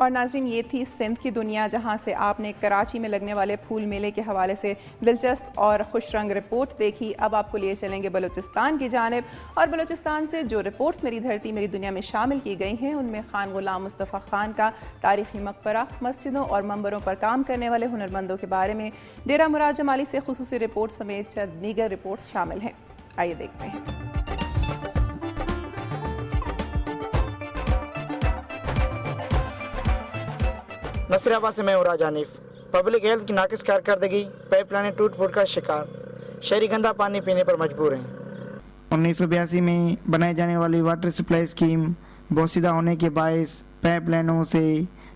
اور ناظرین یہ تھی سندھ کی دنیا، جہاں سے آپ نے کراچی میں لگنے والے پھول میلے کے حوالے سے دلچسپ اور خوش رنگ رپورٹ دیکھی۔ اب آپ کو لیے چلیں گے بلوچستان کی جانب، اور بلوچستان سے جو رپورٹس میری دھرتی میری دنیا میں شامل کی گئی ہیں ان میں خان غلام مصطفیٰ خان کا تاریخی مقبرہ، مسجدوں اور منبروں پر کام کرنے والے ہنرمندوں کے بارے میں، ڈیرہ مراد جمالی سے خصوصی رپورٹ سمیت چند دیگر رپورٹس شامل ہیں۔ آئیے دیکھتے ہیں۔ نصیر آباد سے میں راج حنیف۔ پبلک ہیلتھ کی ناقص کارکردگی، پائپ لائنیں ٹوٹ پھوٹ کا شکار، شہری گندا پانی پینے پر مجبور ہیں۔ 1982 میں بنائی جانے والی واٹر سپلائی اسکیم بوسیدہ ہونے کے باعث پائپ لائنوں سے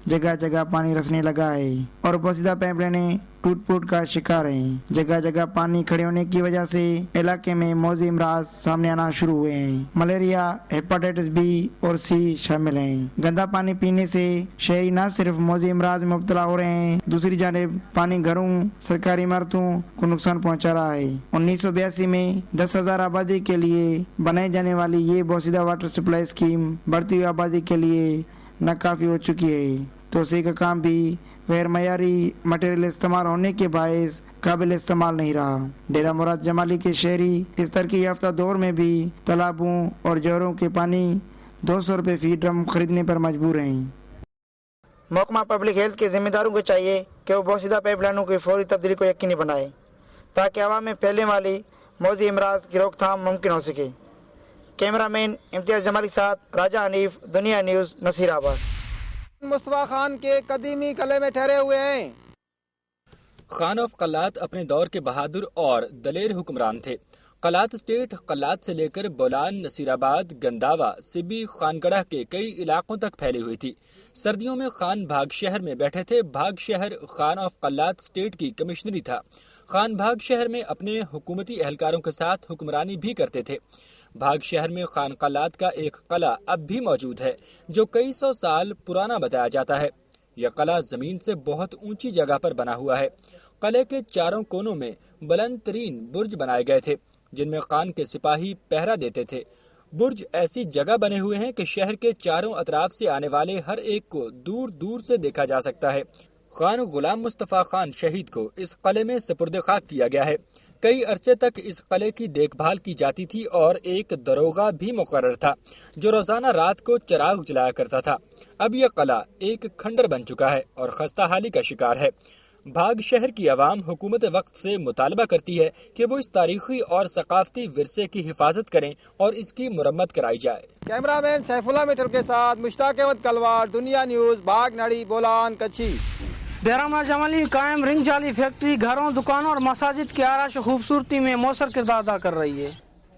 جگہ جگہ پانی رسنے لگا ہے اور بوسیدہ پائپ لائنیں ٹوٹ پھوٹ کا شکار ہیں۔ جگہ جگہ پانی کھڑے ہونے کی وجہ سے علاقے میں موذی امراض سامنے آنا شروع ہوئے ہیں۔ ملیریا، ہیپاٹائٹس بی اور سی شامل ہیں۔ گندا پانی پینے سے شہری نہ صرف موذی امراض میں مبتلا ہو رہے ہیں، دوسری جانب پانی گھروں، سرکاری عمارتوں کو نقصان پہنچا رہا ہے۔ 1982 میں 10,000 آبادی کے لیے بنائی جانے والی یہ بوسیدہ واٹر سپلائی اسکیم بڑھتی ہوئی آبادی کے لیے ناکافی ہو چکی ہے۔ توسیع کا کام بھی غیر معیاری مٹیریل استعمال ہونے کے باعث قابل استعمال نہیں رہا۔ ڈیرہ مراد جمالی کے شہری اس ترقی یافتہ دور میں بھی تالابوں اور جوہروں کے پانی 200 روپے فی ڈرم خریدنے پر مجبور ہیں۔ محکمہ پبلک ہیلتھ کے ذمہ داروں کو چاہیے کہ وہ بوسیدہ پائپ لائنوں کی فوری تبدیلی کو یقینی بنائے تاکہ عوام میں پھیلنے والی موذی امراض کی روک تھام ممکن ہو سکے۔ کیمرہ مین امتیاز جمالی کے ساتھ راجہ حنیف، دنیا نیوز، نصیر آباد۔ مصطفیٰ خان کے قدیمی قلعے میں ٹھہرے ہوئے ہیں۔ خان آف قلات اپنے دور کے بہادر اور دلیر حکمران تھے۔ قلات اسٹیٹ قلات سے لے کر بولان، نصیر آباد، گنداوا، سبی، خانگڑھ کے کئی علاقوں تک پھیلی ہوئی تھی۔ سردیوں میں خان بھاگ شہر میں بیٹھے تھے۔ بھاگ شہر خان آف قلات اسٹیٹ کی کمشنری تھا۔ خان بھاگ شہر میں اپنے حکومتی اہلکاروں کے ساتھ حکمرانی بھی کرتے تھے۔ بھاگ شہر میں خان قلات کا ایک قلعہ اب بھی موجود ہے جو کئی سو سال پرانا بتایا جاتا ہے۔ یہ قلعہ زمین سے بہت اونچی جگہ پر بنا ہوا ہے۔ قلعے کے چاروں کونوں میں بلند ترین برج بنائے گئے تھے جن میں خان کے سپاہی پہرا دیتے تھے۔ برج ایسی جگہ بنے ہوئے ہیں کہ شہر کے چاروں اطراف سے آنے والے ہر ایک کو دور دور سے دیکھا جا سکتا ہے۔ خان غلام مصطفیٰ خان شہید کو اس قلعے میں سپرد خاک کیا گیا ہے۔ کئی عرصے تک اس قلعے کی دیکھ بھال کی جاتی تھی اور ایک داروغہ بھی مقرر تھا جو روزانہ رات کو چراغ جلایا کرتا تھا۔ اب یہ قلعہ ایک کھنڈر بن چکا ہے اور خستہ حالی کا شکار ہے۔ بھاگ شہر کی عوام حکومت وقت سے مطالبہ کرتی ہے کہ وہ اس تاریخی اور ثقافتی ورثے کی حفاظت کریں اور اس کی مرمت کرائی جائے۔ کیمرہ مین سیف اللہ میٹر کے ساتھ مشتاق احمد کلوار، دنیا نیوز، باغ ناڑی، بولان، کچھی۔ ڈیرہ مراد جمالی قائم رنگ جالی فیکٹری گھروں، دکانوں اور مساجد کی آرائش و خوبصورتی میں مؤثر کردار ادا کر رہی ہے۔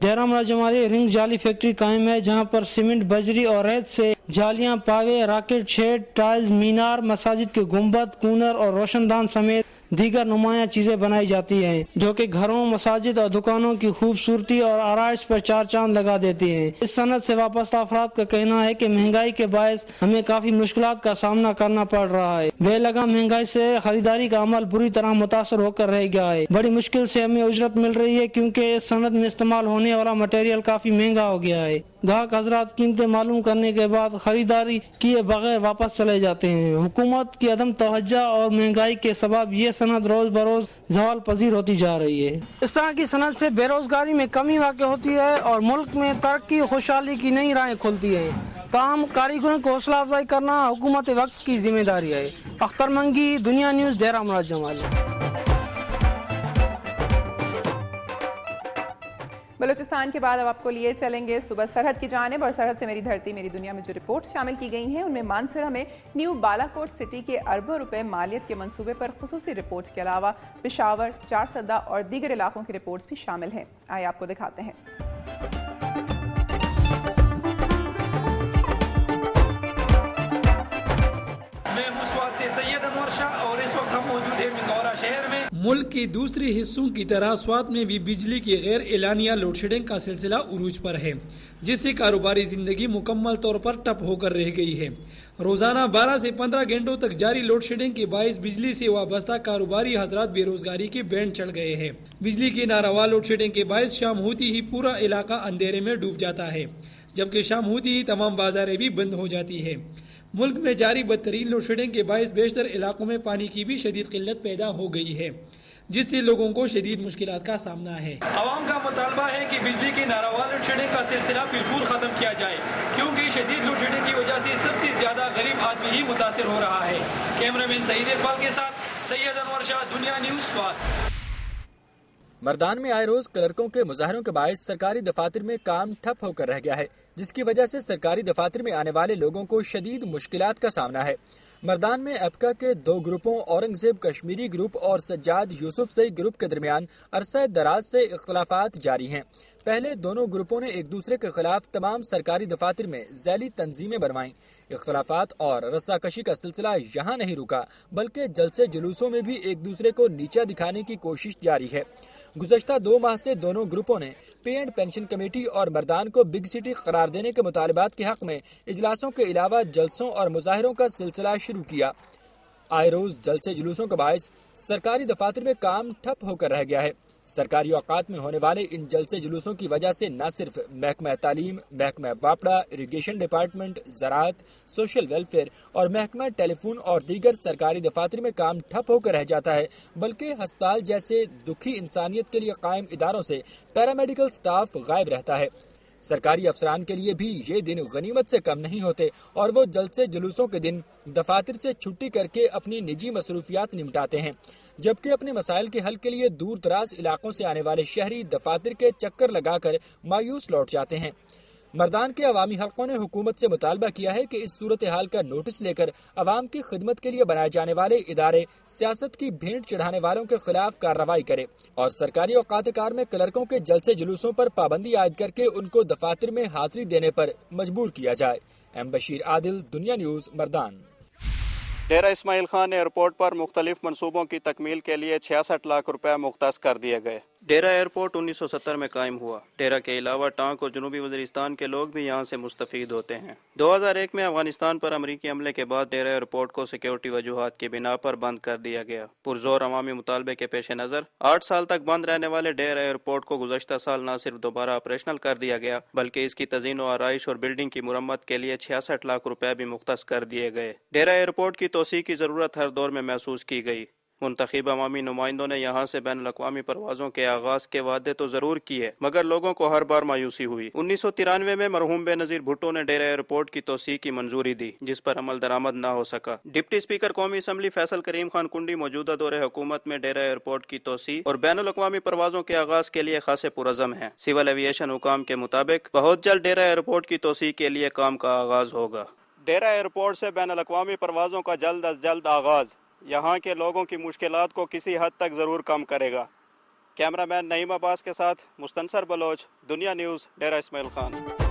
ڈیرہ مراد جمالی رنگ جالی فیکٹری قائم ہے جہاں پر سیمنٹ، بجری اور ریت سے جالیاں، پاوے، راکٹ شیڈ، ٹائلز، مینار، مساجد کے گنبد، کونر اور روشن دان سمیت دیگر نمایاں چیزیں بنائی جاتی ہیں جو کہ گھروں، مساجد اور دکانوں کی خوبصورتی اور آرائش پر چار چاند لگا دیتی ہیں۔ اس صنعت سے وابستہ افراد کا کہنا ہے کہ مہنگائی کے باعث ہمیں کافی مشکلات کا سامنا کرنا پڑ رہا ہے۔ بے لگام مہنگائی سے خریداری کا عمل بری طرح متاثر ہو کر رہ گیا ہے۔ بڑی مشکل سے ہمیں اجرت مل رہی ہے کیونکہ اس صنعت میں استعمال ہونے والا مٹیریل کافی مہنگا ہو گیا ہے۔ گاہک حضرات قیمتیں معلوم کرنے کے بعد خریداری کیے بغیر واپس چلے جاتے ہیں۔ حکومت کی عدم توجہ اور مہنگائی کے سبب یہ صنعت روز بروز زوال پذیر ہوتی جا رہی ہے۔ اس طرح کی صنعت سے بے روزگاری میں کمی واقع ہوتی ہے اور ملک میں ترقی و خوشحالی کی نئی راہیں کھلتی ہیں۔ تاہم کاریگروں کو حوصلہ افزائی کرنا حکومت وقت کی ذمہ داری ہے۔ اختر منگی، دنیا نیوز، ڈیرہ مراد جمالی۔ بلوچستان کے بعد اب آپ کو لیے چلیں گے صوبہ سرحد کی جانب، اور سرحد سے میری دھرتی میری دنیا میں جو رپورٹ شامل کی گئی ہیں ان میں مانسہرہ میں نیو بالا کوٹ سٹی کے اربوں روپے مالیت کے منصوبے پر خصوصی رپورٹ کے علاوہ پشاور، چارسدہ اور دیگر علاقوں کی رپورٹس بھی شامل ہیں۔ آئے آپ کو دکھاتے ہیں۔ میں مسوات سے سید انور شاہ اور اس وقت ہم موجود ہیں مندورہ شہر میں۔ ملک کی دوسری حصوں کی طرح سوات میں بھی بجلی کی غیر اعلانیہ لوڈ شیڈنگ کا سلسلہ عروج پر ہے جس سے کاروباری زندگی مکمل طور پر ٹپ ہو کر رہ گئی ہے۔ روزانہ 12 سے 15 گھنٹوں تک جاری لوڈ شیڈنگ کے باعث بجلی سے وابستہ کاروباری حضرات بے روزگاری کے بینڈ چڑھ گئے ہیں۔ بجلی کی ناروا لوڈ شیڈنگ کے باعث شام ہوتی ہی پورا علاقہ اندھیرے میں ڈوب جاتا ہے جبکہ شام ہوتی ہی تمام بازاریں بھی بند ہو جاتی ہے۔ ملک میں جاری بدترین لوڈ شیڈنگ کے باعث بیشتر علاقوں میں پانی کی بھی شدید قلت پیدا ہو گئی ہے، جس سے لوگوں کو شدید مشکلات کا سامنا ہے۔ عوام کا مطالبہ ہے کہ بجلی کی ناروا لوڈ شیڈنگ کا سلسلہ بالکل ختم کیا جائے، کیونکہ شدید لوڈ شیڈنگ کی وجہ سے سب سے زیادہ غریب آدمی ہی متاثر ہو رہا ہے۔ کیمرہ مین سعید اقبال کے ساتھ سید انور شاہ، دنیا نیوز، سوات۔ مردان میں آئے روز کلرکوں کے مظاہروں کے باعث سرکاری دفاتر میں کام ٹھپ ہو کر رہ گیا ہے، جس کی وجہ سے سرکاری دفاتر میں آنے والے لوگوں کو شدید مشکلات کا سامنا ہے۔ مردان میں ایپکا کے 2 گروپوں اورنگزیب کشمیری گروپ اور سجاد یوسف زئی گروپ کے درمیان عرصہ دراز سے اختلافات جاری ہیں۔ پہلے دونوں گروپوں نے ایک دوسرے کے خلاف تمام سرکاری دفاتر میں ذیلی تنظیمیں بنوائیں۔ اختلافات اور رسہ کشی کا سلسلہ یہاں نہیں رکا، بلکہ جلسے جلوسوں میں بھی ایک دوسرے کو نیچا دکھانے کی کوشش جاری ہے۔ گزشتہ 2 ماہ سے دونوں گروپوں نے پے اینڈ پینشن کمیٹی اور مردان کو بگ سٹی قرار دینے کے مطالبات کے حق میں اجلاسوں کے علاوہ جلسوں اور مظاہروں کا سلسلہ شروع کیا۔ آئے روز جلسے جلوسوں کے باعث سرکاری دفاتر میں کام ٹھپ ہو کر رہ گیا ہے۔ سرکاری اوقات میں ہونے والے ان جلسے جلوسوں کی وجہ سے نہ صرف محکمہ تعلیم، محکمہ واپڈا، اریگیشن ڈپارٹمنٹ، زراعت، سوشل ویلفیئر اور محکمہ ٹیلی فون اور دیگر سرکاری دفاتر میں کام ٹھپ ہو کر رہ جاتا ہے، بلکہ ہسپتال جیسے دکھی انسانیت کے لیے قائم اداروں سے پیرامیڈیکل سٹاف غائب رہتا ہے۔ سرکاری افسران کے لیے بھی یہ دن غنیمت سے کم نہیں ہوتے اور وہ جلسے جلوسوں کے دن دفاتر سے چھٹی کر کے اپنی نجی مصروفیات نمٹاتے ہیں، جبکہ اپنے مسائل کے حل کے لیے دور دراز علاقوں سے آنے والے شہری دفاتر کے چکر لگا کر مایوس لوٹ جاتے ہیں۔ مردان کے عوامی حلقوں نے حکومت سے مطالبہ کیا ہے کہ اس صورتحال کا نوٹس لے کر عوام کی خدمت کے لیے بنائے جانے والے ادارے سیاست کی بھینٹ چڑھانے والوں کے خلاف کارروائی کرے اور سرکاری اوقات کار میں کلرکوں کے جلسے جلوسوں پر پابندی عائد کر کے ان کو دفاتر میں حاضری دینے پر مجبور کیا جائے۔ ایم بشیر عادل، دنیا نیوز، مردان۔ ڈیرہ اسماعیل خان ایئرپورٹ پر مختلف منصوبوں کی تکمیل کے لیے 66 لاکھ روپے مختص کر دیے گئے۔ ڈیرہ ایئرپورٹ 1970 میں قائم ہوا۔ ڈیرہ کے علاوہ ٹانک اور جنوبی وزیرستان کے لوگ بھی یہاں سے مستفید ہوتے ہیں۔ 2001 میں افغانستان پر امریکی حملے کے بعد ڈیرہ ایئرپورٹ کو سیکیورٹی وجوہات کی بنا پر بند کر دیا گیا۔ پرزور عوامی مطالبے کے پیش نظر 8 سال تک بند رہنے والے ڈیرہ ایئرپورٹ کو گزشتہ سال نہ صرف دوبارہ آپریشنل کر دیا گیا، بلکہ اس کی تزئین و آرائش اور بلڈنگ کی مرمت کے لیے 66 لاکھ روپے بھی مختص کر دیے گئے۔ ڈیرہ ایئرپورٹ کی توسیع کی ضرورت ہر دور میں محسوس کی گئی۔ منتخب عوامی نمائندوں نے یہاں سے بین الاقوامی پروازوں کے آغاز کے وعدے تو ضرور کیے، مگر لوگوں کو ہر بار مایوسی ہوئی۔ 1993 میں مرحوم بے نظیر بھٹو نے ڈیرہ ایئرپورٹ کی توسیع کی منظوری دی، جس پر عمل درآمد نہ ہو سکا۔ ڈپٹی اسپیکر قومی اسمبلی فیصل کریم خان کنڈی موجودہ دور حکومت میں ڈیرہ ایئرپورٹ کی توسیع اور بین الاقوامی پروازوں کے آغاز کے لیے خاصے پرعزم ہیں۔ سول ایویشن حکام کے مطابق بہت جلد ڈیرہ ایئرپورٹ کی توسیع کے لیے کام کا آغاز ہوگا۔ ڈیرہ ایئرپورٹ سے بین الاقوامی پروازوں کا جلد از جلد آغاز یہاں کے لوگوں کی مشکلات کو کسی حد تک ضرور کم کرے گا۔ کیمرہ مین نعیم عباس کے ساتھ مستنصر بلوچ، دنیا نیوز، ڈیرہ اسماعیل خان۔